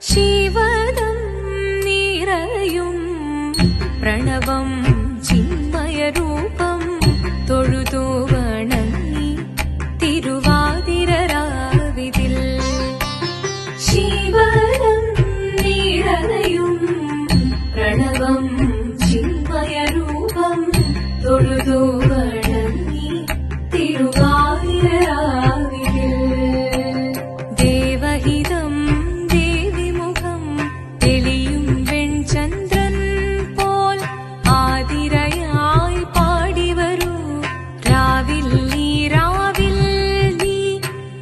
ശിവദം നിറയും പ്രണവം ചിന്മയരൂപം തൊഴുതു വണങ്ങി തിരുവാതിരരാവിതിൽ. ശിവദം നിറയും പ്രണവം ചിന്മയരൂപം തൊഴുതു വണങ്ങി തിരുവാതിരരാവിതിൽ. ദേവഹിതം ദേവിമുഖം തെളിയും വെൺചന്ദ്രൻ പോൽ ആതിരയായി പാടിവരൂ രാവിൽ നീ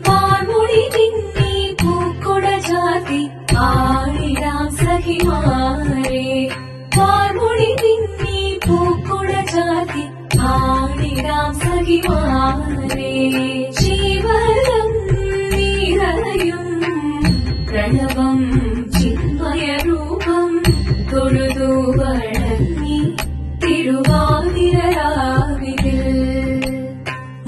വാർമുടി പിന്നി പൂക്കൊട ചാർത്തി ആടിടാം സഖിമാരെ. വാർമുടി പിന്നി പൂക്കൊട ചാർത്തി ആടിടാം സഖിമാരെ. ശിവദം നിറയും പ്രണവം ചിന്മയരൂപം തൊഴുതു വണങ്ങി തിരുവാതിരരാവിതിൽ.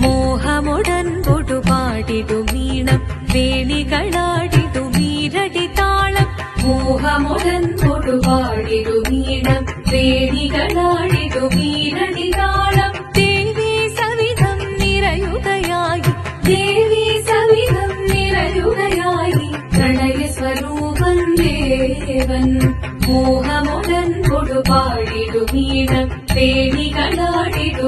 മോഹമുടൻ പൊടുപാടിടുമീണം വേണികളാടിടുമീരടി താളം. മോഹമുടൻ പൊടുപാടിടുമീണം വേണികളാടിടുമീരടി താളം. ദേവി സവിധം നിറയുകയായി ദേവി സവിധം നിറയുകയായി പ്രണയസ്വരൂപൻ ദേവൻ. മോഹമുടൻ കൊടുപാടിടുമീണം വേണികളാടിടുമീരടി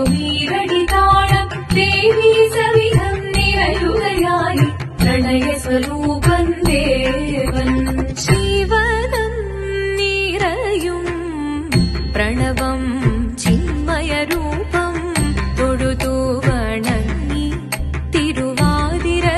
താളം. ദേവി സവിധം നിറയുകയായി പ്രണയസ്വരൂപൻ ദേവൻ. ശിവദം നിറയും പ്രണവം ചിന്മയരൂപം തൊഴുതു വണങ്ങി തിരുവാതിരരാവിതിൽ.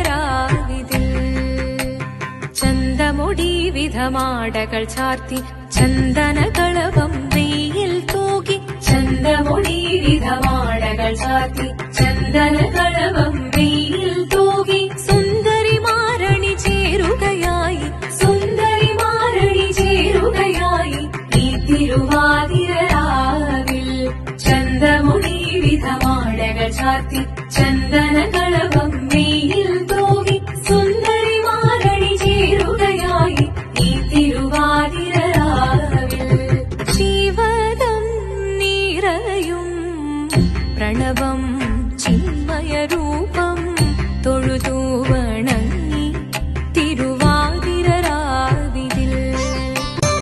ചന്തമൊടി വിധമാടകൾ ചാർത്തി ചന്ദനകളവം വെയിൽ തൂകി. ചന്തമൊടി വിധമാടകൾ ചാർത്തി ചന്ദനകളവം വെയിൽ തൂകി. സുന്ദരിമാരണി ചേരുകയായി സുന്ദരിമാരണി ചേരുകയായി ഈ തിരുവാതിരരാവിൽ. ചന്തമൊടി വിധമാടകൾ ചാർത്തി ചന്ദനകളവം വെയിൽ തൂകി. സുന്ദരിമാരണി ചേരുകയായി ഈ തിരുവാതിരരാവിൽ. ശിവദം നിറയും പ്രണവം ചിന്മയരൂപം